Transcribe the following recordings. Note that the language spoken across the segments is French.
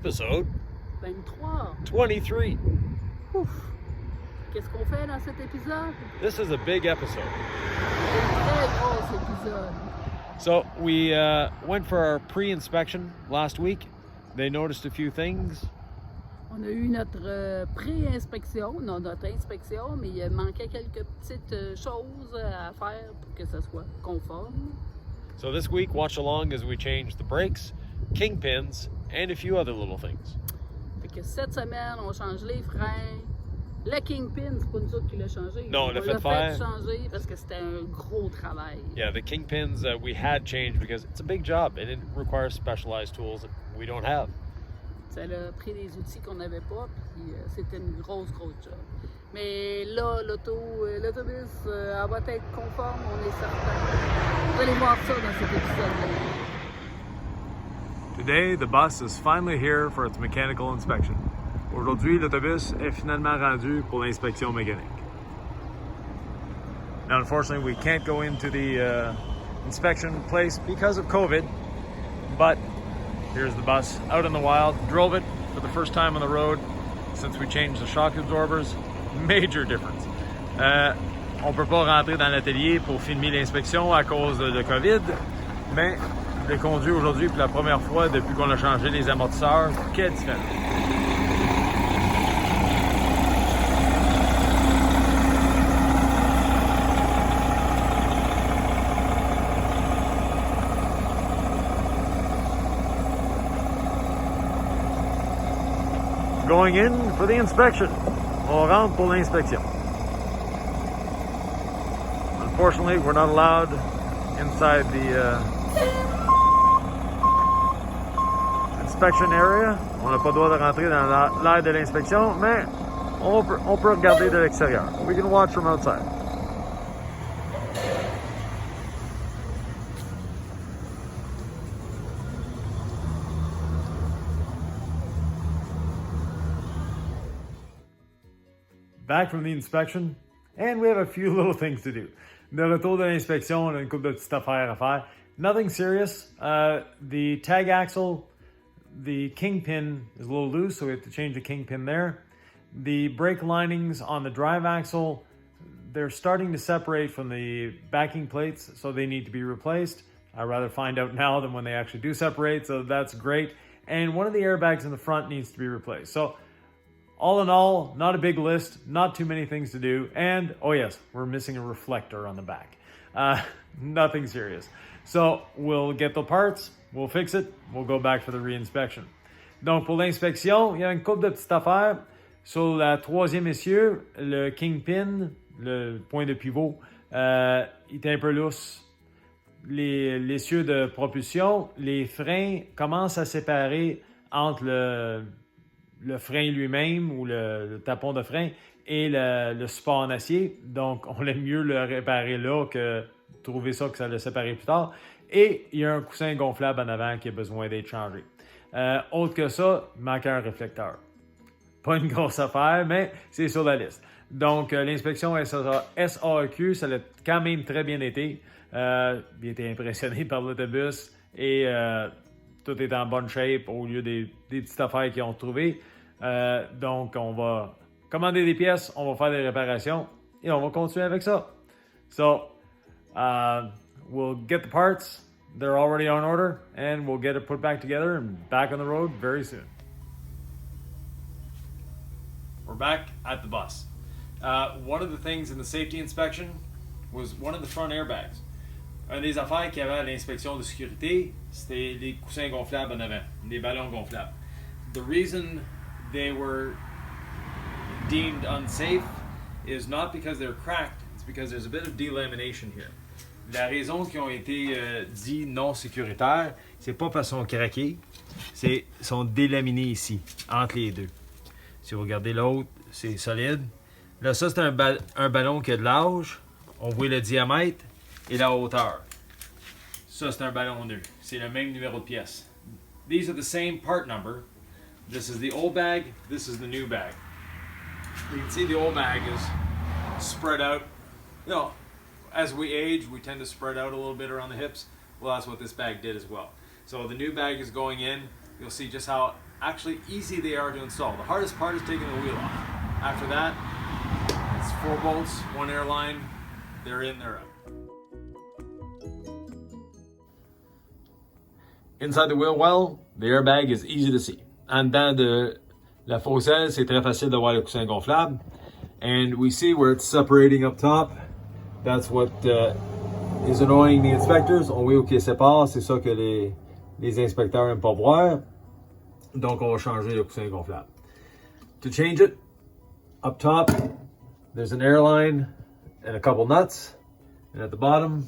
Episode 23. 23. Ouf. Qu'est-ce qu'on fait dans cet épisode? This is a big episode. C'est un très gros épisode. So we went for our pre-inspection last week. They noticed a few things. On a eu notre pré-inspection, non, notre inspection, mais il manquait quelques petites choses à faire pour que ça soit conforme. So this week, watch along as we change the brakes, kingpins, and a few other little things. Fait que cette semaine, on change les freins. Le kingpin, c'est pas nous autres qui l'a changé. Non, on l'a fait faire. Changer parce que c'était un gros travail. Yeah, the kingpins we had changed because it's a big job and it requires specialized tools that we don't have. Ça a pris des outils qu'on n'avait pas, puis c'était une grosse job. Mais là, l'autobus, elle va être conforme, on est certain. Vous allez voir ça dans cet épisode-là. Today, the bus is finally here for its mechanical inspection. Aujourd'hui, l'autobus est finalement rendu pour l'inspection mécanique. Now, unfortunately, we can't go into the inspection place because of COVID, but here's the bus out in the wild. Drove it for the first time on the road since we changed the shock absorbers. Major difference. On peut pas rentrer dans l'atelier pour filmer l'inspection à cause de COVID, mais je l'ai conduit aujourd'hui pour la première fois depuis qu'on a changé les amortisseurs. Quelle différence! Going in for the inspection. On rentre pour l'inspection. Unfortunately, we're not allowed inside the inspection area. On n'a pas le droit de rentrer dans l'aire de l'inspection, mais on peut regarder de l'extérieur. We can watch from outside. Back from the inspection, and we have a few little things to do. De retour de l'inspection, on a une couple de petites affaires à faire. Nothing serious. The tag axle, the kingpin is a little loose, so we have to change the kingpin there. The brake linings on the drive axle, they're starting to separate from the backing plates, so they need to be replaced. I'd rather find out now than when they actually do separate, so that's great. And one of the airbags in the front needs to be replaced. So all in all, not a big list, not too many things to do, and oh yes, we're missing a reflector on the back. Nothing serious. So we'll get the parts, we'll fix it, we'll go back for the re-inspection. Donc pour l'inspection, il y a une couple de petites affaires. Sur la troisième essieu, le kingpin, le point de pivot, il est un peu lousse. L'essieu de propulsion, les freins commencent à séparer entre le frein lui-même ou le tapon de frein et le support en acier. Donc, on aime mieux le réparer là que trouver ça que ça le séparer plus tard. Et il y a un coussin gonflable en avant qui a besoin d'être changé. Autre que ça, il manque un réflecteur. Pas une grosse affaire, mais c'est sur la liste. Donc, l'inspection SAEQ, ça a quand même très bien été. J'ai été impressionné par l'autobus et tout est en bonne shape au lieu des petites affaires qu'ils ont trouvées. Donc, on va commander des pièces, on va faire des réparations et on va continuer avec ça. So, we'll get the parts. They're already on order and we'll get it put back together and back on the road very soon. We're back at the bus. One of the things in the safety inspection was one of the front airbags. Un des affaires qu'il y avait à l'inspection de sécurité, c'était les coussins gonflables en avant, les ballons gonflables. The reason they were deemed unsafe is not because they're cracked, it's because there's a bit of delamination here. La raison qu'ils ont été dit non sécuritaires, c'est pas parce qu'ils sont craqués, c'est sont délaminés ici, entre les deux. Si vous regardez l'autre, c'est solide. Là, ça, c'est un ballon qui a de l'âge. On voit le diamètre et la hauteur. Ça, c'est un ballon neuf. C'est le même numéro de pièce. These are the same part number. This is the old bag. This is the new bag. You can see the old bag is spread out. You know, as we age, we tend to spread out a little bit around the hips. Well, that's what this bag did as well. So the new bag is going in. You'll see just how actually easy they are to install. The hardest part is taking the wheel off. After that, it's 4 bolts, 1 airline, they're in, they're out. Inside the wheel well, the airbag is easy to see. En dedans de la fausse aile, c'est très facile de voir le coussin gonflable. And we see where it's separating up top. That's what is annoying the inspectors. On voit où il sépare, c'est ça que les inspecteurs n'aiment pas voir. Donc on va changer le coussin gonflable. To change it, up top, there's an airline and a couple nuts. And at the bottom,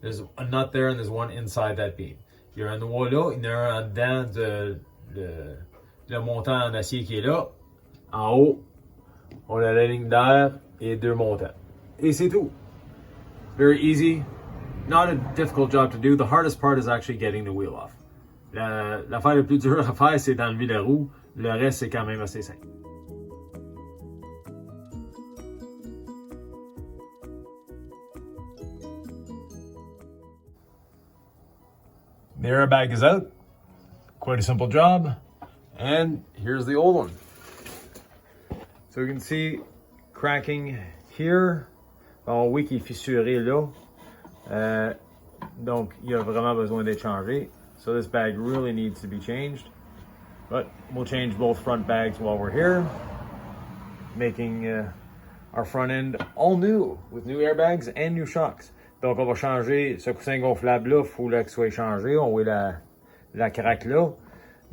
there's a nut there and there's one inside that beam. Il y a un noyau là, il y en a un dedans le montant en acier qui est là. En haut, on a la ligne d'air et 2 montants. Et c'est tout. Very easy. Not a difficult job to do. The hardest part is actually getting the wheel off. L'affaire la plus dure à faire, c'est d'enlever la roue. Le reste, c'est quand même assez simple. The airbag is out. Quite a simple job. And here's the old one. So you can see cracking here. On voit qu'il est fissuré là. Donc, il a vraiment besoin d'être changé. So this bag really needs to be changed. But we'll change both front bags while we're here. Making our front end all new with new airbags and new shocks. Donc, on va changer ce coussin gonflable-là. Il faut qu'il soit changé. On voit la craque là.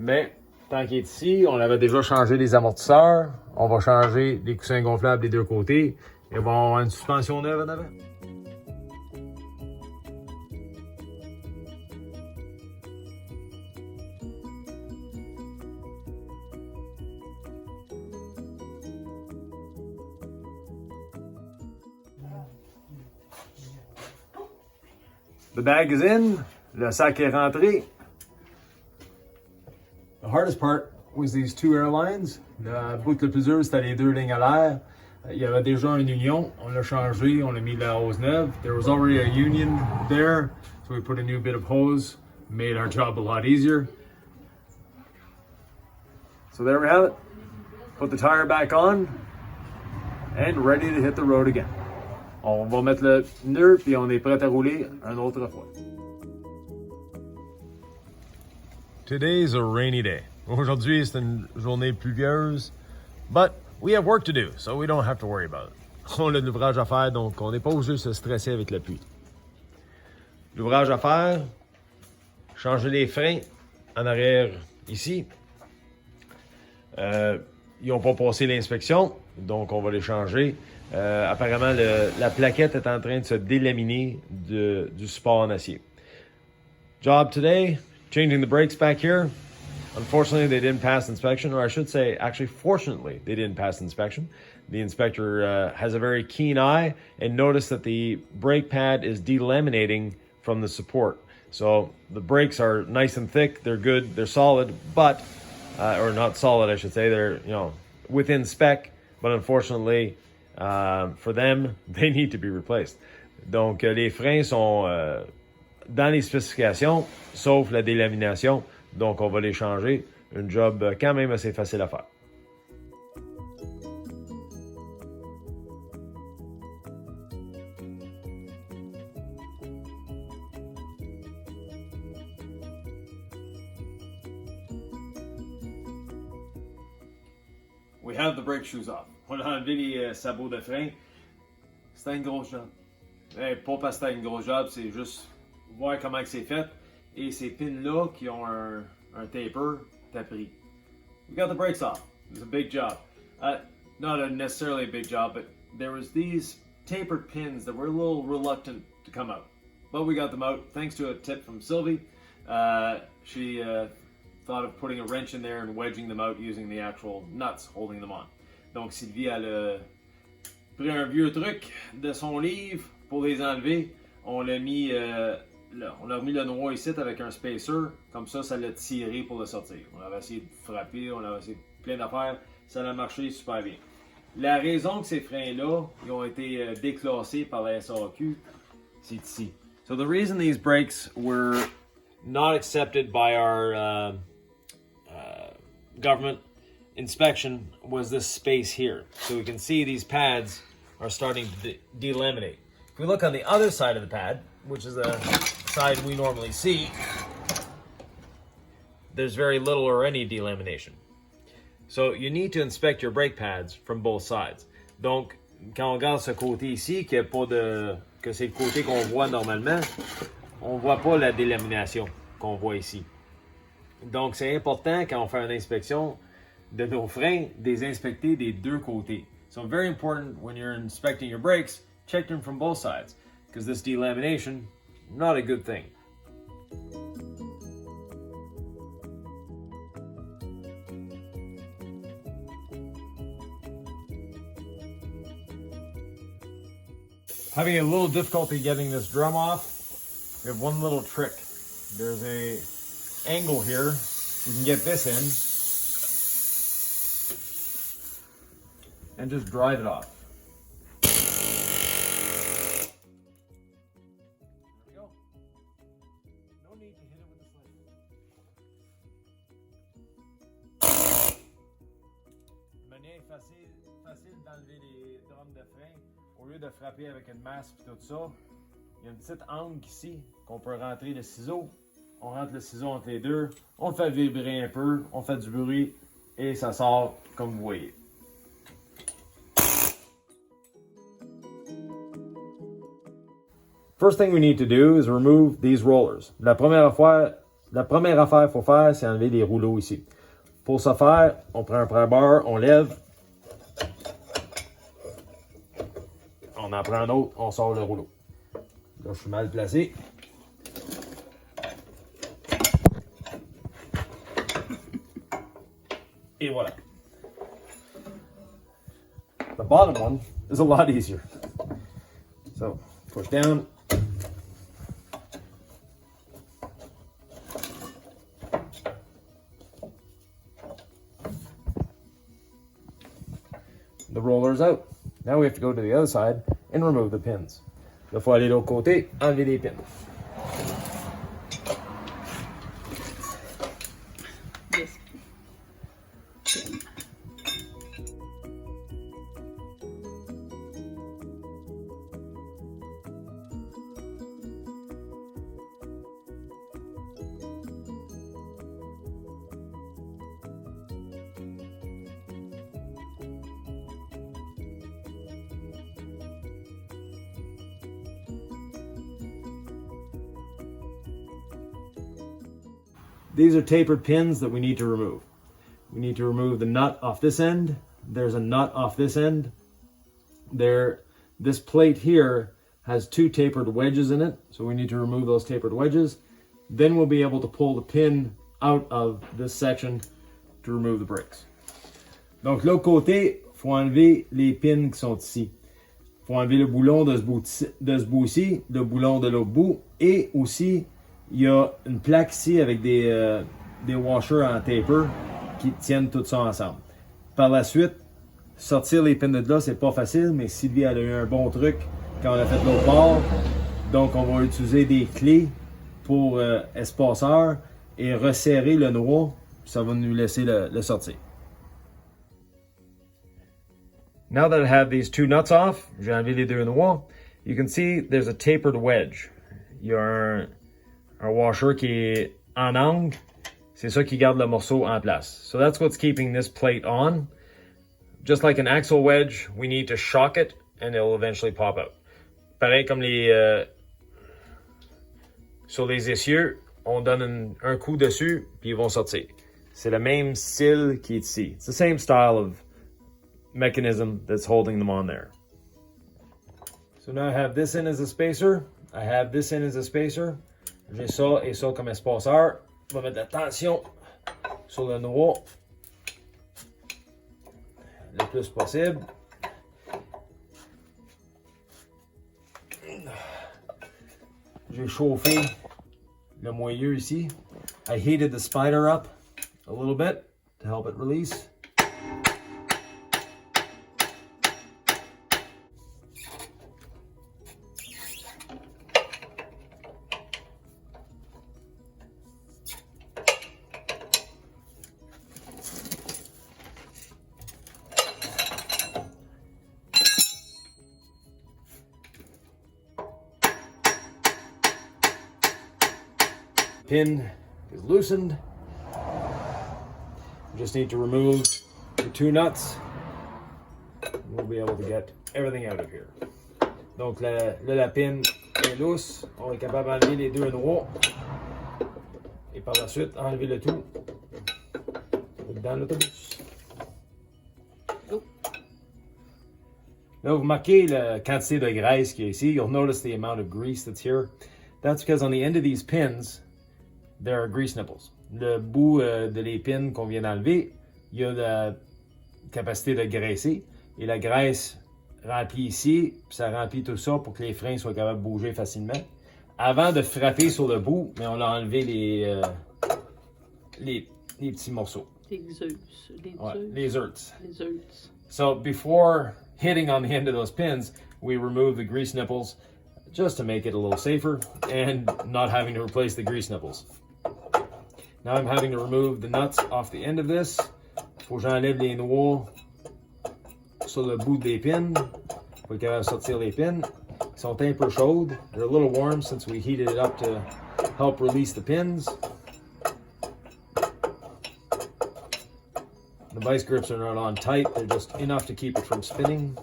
Mais, tant qu'il est ici, on avait déjà changé les amortisseurs. On va changer les coussins gonflables des deux côtés. Et on va avoir une suspension neuve en avant. The bag is in. Le sac est rentré. The hardest part was these 2 airlines. Le bout le plus dur, c'était les 2 lignes à l'air. Il y avait déjà une union. On l'a changé. On a mis de la hose neuve. There was already a union there. So we put a new bit of hose. Made our job a lot easier. So there we have it. Put the tire back on. And ready to hit the road again. On va mettre le pneu, puis on est prêt à rouler une autre fois. Today's a rainy day. Aujourd'hui, c'est une journée pluvieuse. But we have work to do, so we don't have to worry about it. On a de l'ouvrage à faire, donc on n'est pas obligé de se stresser avec la pluie. L'ouvrage à faire, changer les freins en arrière ici. Ils n'ont pas passé l'inspection, donc on va les changer. Apparemment, la plaquette est en train de se délaminer du support en acier. Job today, changing the brakes back here. Unfortunately, they didn't pass inspection, or I should say, actually, fortunately, they didn't pass inspection. The inspector has a very keen eye and noticed that the brake pad is delaminating from the support. So the brakes are nice and thick, they're good, they're solid, but, or not solid, I should say, they're, within spec, but unfortunately, for them, they need to be replaced. Donc, les freins sont dans les spécifications, sauf la délamination. Donc, on va les changer. Un job quand même assez facile à faire. We have the brake shoes off. On a enlevé les sabots de frein. C'était une grosse job. Pas parce que c'était une grosse job, c'est juste voir comment c'est fait. Et ces pins-là qui ont un taper, t'as pris. We got the brakes off. It was a big job. Not necessarily a big job, but there was these tapered pins that were a little reluctant to come out. But we got them out thanks to a tip from Sylvie. She thought of putting a wrench in there and wedging them out using the actual nuts holding them on. Donc Sylvie a pris un vieux truc de son livre pour les enlever. On l'a mis on a remis le noir ici avec un spacer. Comme ça l'a tiré pour le sortir. On avait essayé de frapper, on avait essayé plein d'affaires. Ça a marché super bien. La raison que ces freins-là ils ont été déclassés par la SAQ, c'est ici. So the reason these brakes were not accepted by our government inspection was this space here. So we can see these pads are starting to delaminate. If we look on the other side of the pad, which is the side we normally see, there's very little or any delamination. So you need to inspect your brake pads from both sides. Donc, quand on regarde ce côté ici, que c'est le côté qu'on voit normalement, on voit pas la délamination qu'on voit ici. Donc, c'est important quand on fait une inspection de nos freins, des inspecter des deux côtés. So, very important when you're inspecting your brakes, check them from both sides, because this delamination, not a good thing. Having a little difficulty getting this drum off, we have one little trick. There's a angle here. We can get this in and just drive it off. There we go. No need to hit it with the slide. Manière facile d'enlever les drums de frein. Au lieu de frapper avec une masse et tout ça, il y a une petite angle ici qu'on peut rentrer le ciseau. On rentre le ciseau entre les deux, on le fait vibrer un peu, on fait du bruit et ça sort comme vous voyez. First thing we need to do is remove these rollers. La première affaire qu'il faut faire, c'est enlever les rouleaux ici. Pour ce faire, on prend un pare-barre, on lève. On en prend un autre, on sort le rouleau. Là, je suis mal placé. Et voilà. The bottom one is a lot easier. So, push down. The roller is out. Now we have to go to the other side and remove the pins. Il faut aller de l'autre côté, enlever les pins. Yes. These are tapered pins that we need to remove. We need to remove the nut off this end. There's a nut off this end. This plate here has two tapered wedges in it, so we need to remove those tapered wedges. Then we'll be able to pull the pin out of this section to remove the brakes. Donc, l'autre côté, il faut enlever les pins qui sont ici. Il faut enlever le boulon de ce bout ici, le boulon de l'autre bout, et aussi, il y a une plaque ici avec des washers en taper qui tiennent tout ça ensemble. Par la suite, sortir les pins de là, c'est pas facile, mais Sylvie elle a eu un bon truc quand on a fait l'autre bord. Donc, on va utiliser des clés pour espaceur et resserrer le noix. Ça va nous laisser le sortir. Now that I have these two nuts off, j'ai enlevé les deux noix. You can see there's a tapered wedge. Il y a un washer qui est en angle. C'est ça qui garde le morceau en place. So that's what's keeping this plate on. Just like an axle wedge, we need to shock it and it'll eventually pop out. Pareil comme sur les essieux, on donne un coup dessus puis ils vont sortir. C'est le même style qui est ici. It's the same style of mechanism that's holding them on there. So now I have this in as a spacer. I have this in as a spacer. J'ai ça et ça comme espaceur. On va mettre la tension sur le noix le plus possible. J'ai chauffé le moyeu ici. I heated the spider up a little bit to help it release. Pin is loosened. We just need to remove the two nuts. We'll be able to get everything out of here. Donc la pin est lousse. On est capable d'enlever les deux noix. Et par la suite, enlever le tout dans l'autobus. Là, vous remarquez la quantité de graisse qu'il y a ici. You'll notice the amount of grease that's here. That's because on the end of these pins, there are grease nipples. Le bout de les pins qu'on vient d'enlever, il y a la capacité de graisser. Et la graisse remplit ici, puis ça remplit tout ça pour que les freins soient capables de bouger facilement. Avant de frapper sur le bout, mais on a enlevé les petits morceaux. Les zerts. So before hitting on the end of those pins, we remove the grease nipples just to make it a little safer and not having to replace the grease nipples. Now I'm having to remove the nuts off the end of this. Faut que j'enlève les noix sur le bout des pins. Faut être capable de sortir les pins. Ils sont un peu chaudes. They're a little warm since we heated it up to help release the pins. The vice grips are not on tight. They're just enough to keep it from spinning.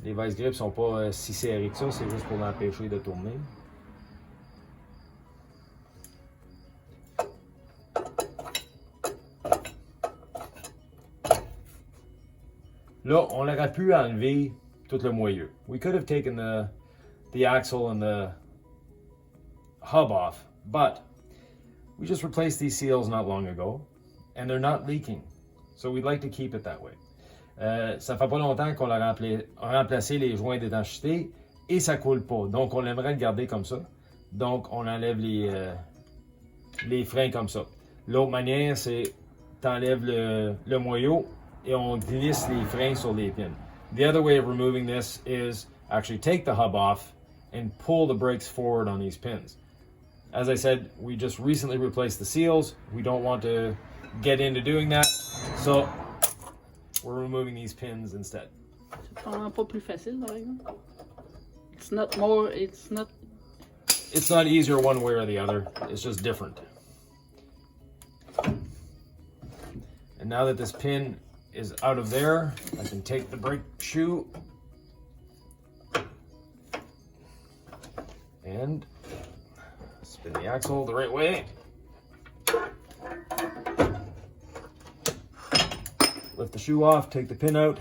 Les vice grips sont pas si serrés que ça. C'est juste pour l'empêcher de tourner. Là, on aurait pu enlever tout le moyeu. We could have taken the axle and the hub off, but we just replaced these seals not long ago, and they're not leaking. So we'd like to keep it that way. Ça fait pas longtemps qu'on a remplacé les joints d'étanchéité et ça coule pas. Donc, on aimerait le garder comme ça. Donc, on enlève les freins comme ça. L'autre manière, c'est t'enlèves le moyeu et on glisse les freins sur les pins. The other way of removing this is actually take the hub off and pull the brakes forward on these pins. As I said, we just recently replaced the seals. We don't want to get into doing that, so we're removing these pins instead. C'est vraiment pas plus facile, par exemple. It's not easier one way or the other. It's just different. And now that this pin is out of there, I can take the brake shoe and spin the axle the right way. Lift the shoe off, take the pin out.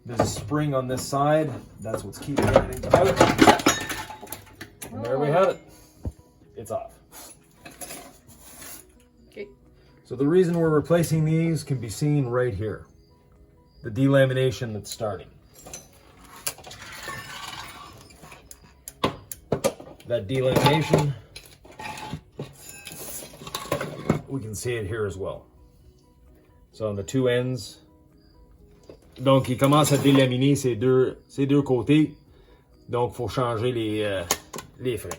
There's a spring on this side. That's what's keeping everything out. And there we have it. It's off. Okay. So the reason we're replacing these can be seen right here. The delamination that's starting. That delamination, we can see it here as well. So on the two ends. Donc il commence à délaminer ces deux côtés. Donc il faut changer les freins.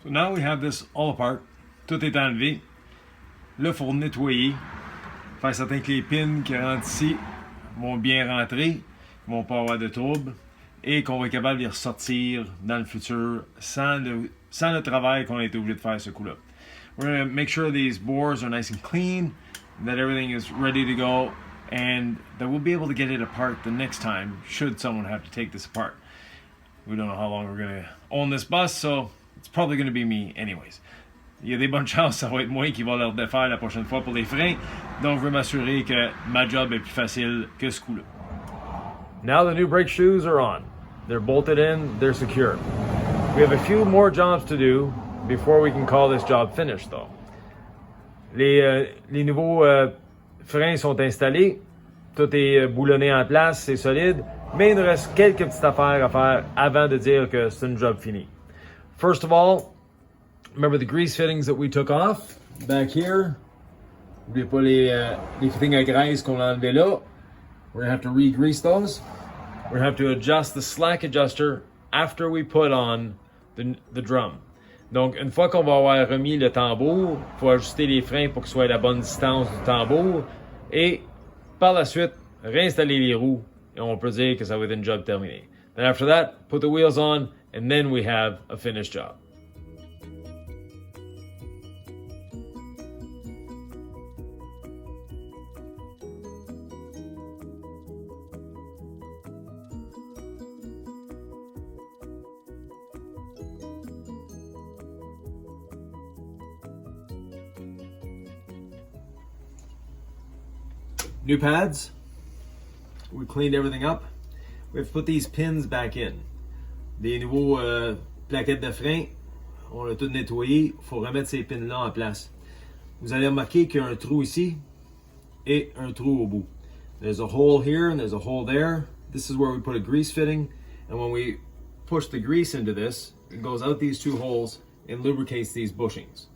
So now we have this all apart. Tout est enlevé. Là, il faut nettoyer. Faire certain que les pins qui rentrent ici vont bien rentrer, vont pas avoir de trouble, et qu'on va être capable de les ressortir dans le futur sans le travail qu'on a été obligé de faire ce coup-là. We're going to make sure these bores are nice and clean, that everything is ready to go, and that we'll be able to get it apart the next time, should someone have to take this apart. We don't know how long we're going to own this bus, so it's probably going to be me anyways. Il y a des bonnes chances que ça va être moi qui va leur défaire la prochaine fois pour les freins, donc je veux m'assurer que ma job est plus facile que ce coup-là. Now the new brake shoes are on. They're bolted in, they're secure. We have a few more jobs to do before we can call this job finished though. Les nouveaux freins sont installés, tout est boulonné en place, c'est solide, mais il nous reste quelques petites affaires à faire avant de dire que c'est une job finie. First of all, remember the grease fittings that we took off back here. N'oubliez pas les fittings à graisse qu'on a enlevés là. We're gonna have to re-grease those. We're gonna have to adjust the slack adjuster after we put on the drum. Donc, une fois qu'on va avoir remis le tambour, il faut ajuster les freins pour qu'ils soient à la bonne distance du tambour. Et par la suite, réinstaller les roues. Et on peut dire que ça va être une job terminée. Then after that, put the wheels on, and then we have a finished job. New pads. We cleaned everything up. We have to put these pins back in. Des nouveaux plaquettes de frein. On l'a tout nettoyé. Il faut remettre ces pins-là en place. Vous allez remarquer qu'il y a un trou ici et un trou au bout. There's a hole here and there's a hole there. This is where we put a grease fitting. And when we push the grease into this, it goes out these two holes and lubricates these bushings.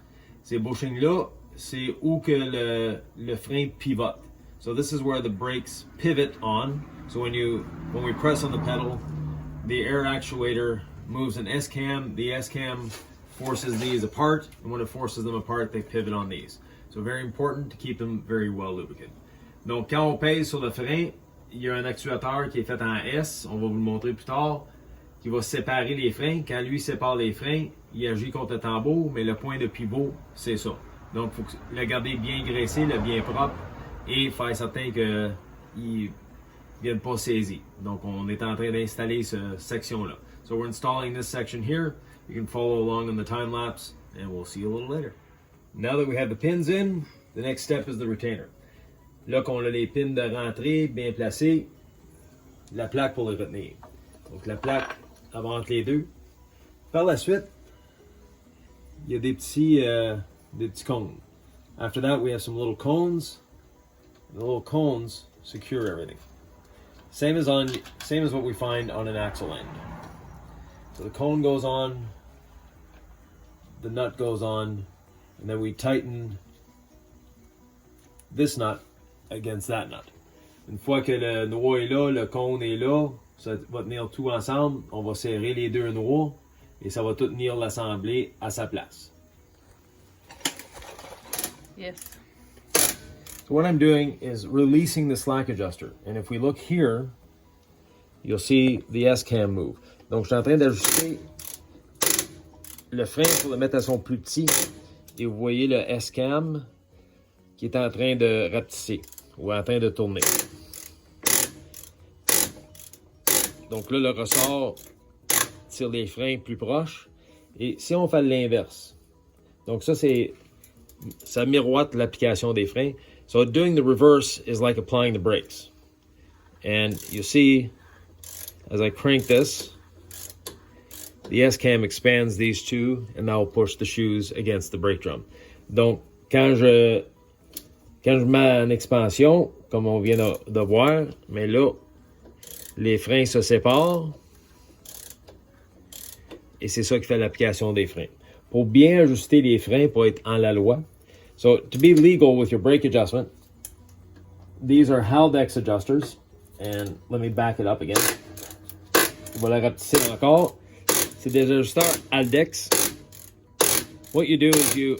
Ces bushings-là, c'est où que le frein pivote. So this is where the brakes pivot on. So when we press on the pedal, the air actuator moves an S-cam. The S-cam forces these apart, and when it forces them apart, they pivot on these. So very important to keep them very well lubricated. Donc quand on pèse sur le frein, il y a un actuateur qui est fait en S, on va vous le montrer plus tard, qui va séparer les freins. Quand lui sépare les freins, il agit contre le tambour, mais le point de pivot, c'est ça. Donc il faut le garder bien graissé, le bien propre, et faire certain qu'ils ne viennent pas saisis. Donc, on est en train d'installer cette section-là. So, we're installing this section here. You can follow along on the time lapse, and we'll see you a little later. Now that we have the pins in, the next step is the retainer. Là qu'on a les pins de rentrée bien placés, la plaque pour les retenir. Donc, la plaque entre les deux. Par la suite, il y a des petits cônes. After that, we have some little cones. The little cones secure everything. Same as what we find on an axle end. So the cone goes on, the nut goes on, and then we tighten this nut against that nut. Une fois que le noix est là, le cône est là, ça va tenir tout ensemble. On va serrer les deux noix et ça va tout tenir l'assemblée à sa place. Yes. So what I'm doing is releasing the slack adjuster. And if we look here, you'll see the S-cam move. Donc, je suis en train d'ajuster le frein pour le mettre à son plus petit. Et vous voyez le S-cam qui est en train de rapetisser ou en train de tourner. Donc là, le ressort tire les freins plus proches. Et si on fait l'inverse, donc ça miroite l'application des freins. So doing the reverse is like applying the brakes. And you see, as I crank this, the S-cam expands these two, and now push the shoes against the brake drum. Donc, quand je mets en expansion, comme on vient de voir, mais là, les freins se séparent, et c'est ça qui fait l'application des freins. Pour bien ajuster les freins, pour être en la loi, so to be legal with your brake adjustment, these are Haldex adjusters. And let me back it up again. On va le rapetisser encore. C'est des ajusteurs Haldex what you do is you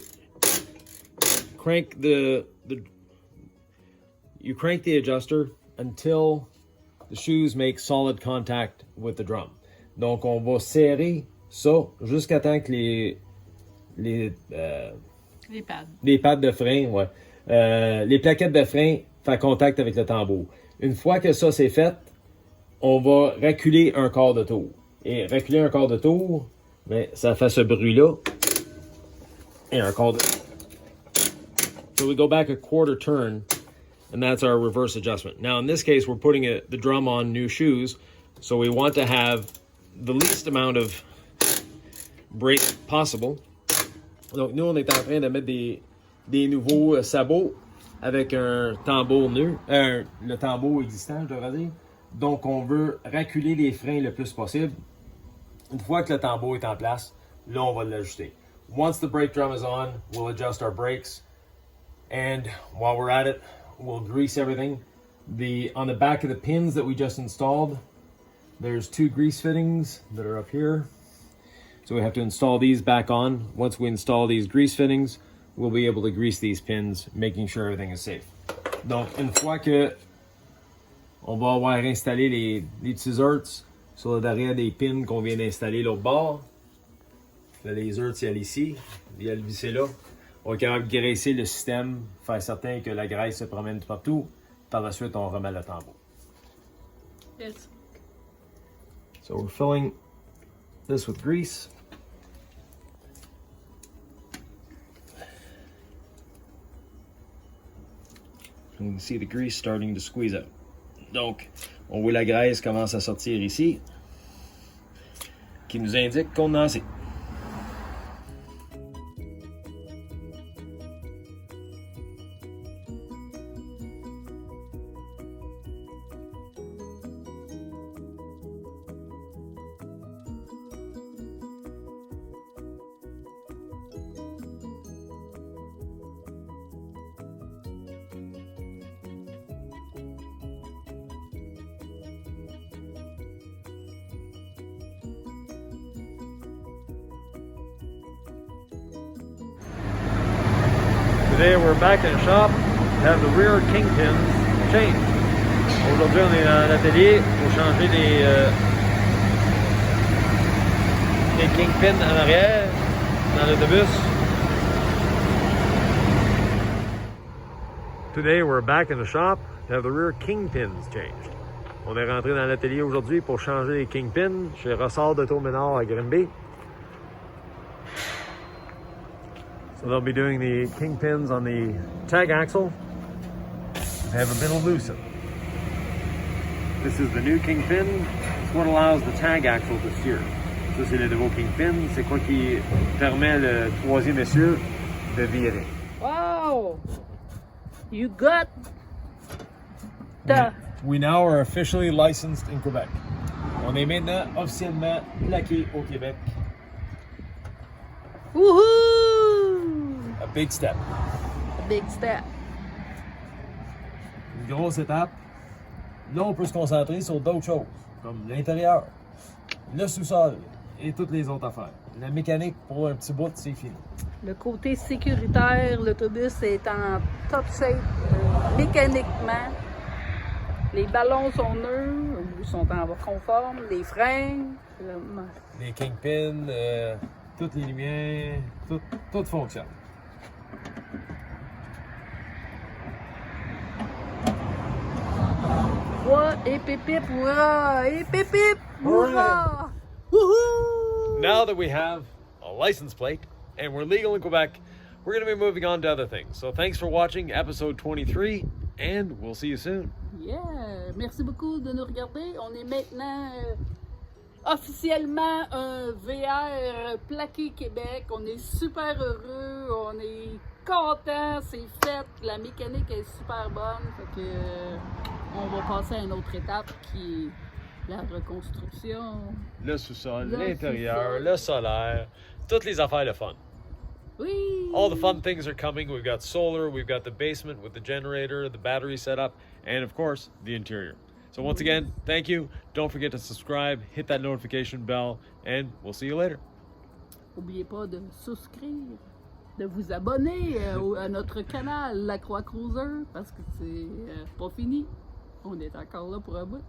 crank the adjuster until the shoes make solid contact with the drum. Donc on va serrer ça jusqu'à temps que les pads de frein, ouais, les plaquettes de frein fassent contact avec le tambour. Une fois que ça c'est fait, on va reculer un quart de tour. Et reculer un quart de tour, ben, ça fait ce bruit-là. Et un quart de... So we go back a quarter turn, and that's our reverse adjustment. Now in this case, we're putting the drum on new shoes, so we want to have the least amount of break possible. Donc nous, on est en train de mettre des nouveaux sabots avec un tambour nu, le tambour existant, je devrais dire. Donc on veut reculer les freins le plus possible. Une fois que le tambour est en place, là on va l'ajuster. Once the brake drum is on, we'll adjust our brakes. And while we're at it, we'll grease everything. On the back of the pins that we just installed, there's 2 grease fittings that are up here. So we have to install these back on. Once we install these grease fittings, we'll be able to grease these pins, making sure everything is safe. Donc, une fois que on va avoir installé les petits Hertz sur le derrière des pins qu'on vient d'installer l'autre bord, là, les Hertz, il y a ici, il y a le vissé là. On est capable de graisser le système, faire certain que la graisse se promène partout. Par la suite, on remet le tambour. Yes. So we're filling this with grease. You can see the grease starting to squeeze out. Donc, on voit la graisse commence à sortir ici, qui nous indique qu'on a assez. Today we're back in the shop to have the rear kingpins changed. Aujourd'hui on est dans l'atelier pour changer les kingpins en arrière dans l'autobus. Today we're back in the shop to have the rear kingpins changed. On est rentré dans l'atelier aujourd'hui pour changer les kingpins chez Rossard de Ménard à Grimby. So they'll be doing the kingpins on the tag axle. They haven't been loosened. This is the new kingpin. It's what allows the tag axle to steer. Ça, c'est le nouveau kingpin. C'est quoi qui permet le troisième essieu de virer. Wow! You got the... We now are officially licensed in Quebec. On est maintenant officiellement plaqué au Québec. Woohoo! A big step. A big step. Une grosse étape. Là, on peut se concentrer sur d'autres choses, comme l'intérieur, le sous-sol et toutes les autres affaires. La mécanique, pour un petit bout, c'est fini. Le côté sécuritaire, l'autobus est en top shape mécaniquement. Les ballons sont neufs, sont en conforme, les freins. Les kingpins, toutes les lumières, tout fonctionne. Ouais, et pipip, hurrah! Et pipip, hurrah! Woohoo! Now that we have a license plate and we're legal in Quebec, we're going to be moving on to other things. So thanks for watching episode 23 and we'll see you soon. Yeah! Merci beaucoup de nous regarder. On est maintenant officiellement un VR plaqué Québec. On est super heureux. On est content. C'est fait. La mécanique est super bonne. Fait que, on va passer à une autre étape qui est la reconstruction. Le sous-sol, l'intérieur, le solaire, toutes les affaires de fun. Oui! All the fun things are coming. We've got solar, we've got the basement with the generator, the battery setup, and of course, the interior. So once again, thank you. Don't forget to subscribe, hit that notification bell, and we'll see you later. N'oubliez pas de souscrire, de vous abonner à notre canal La Croix Cruiser parce que c'est pas fini. On est encore là pour un bout.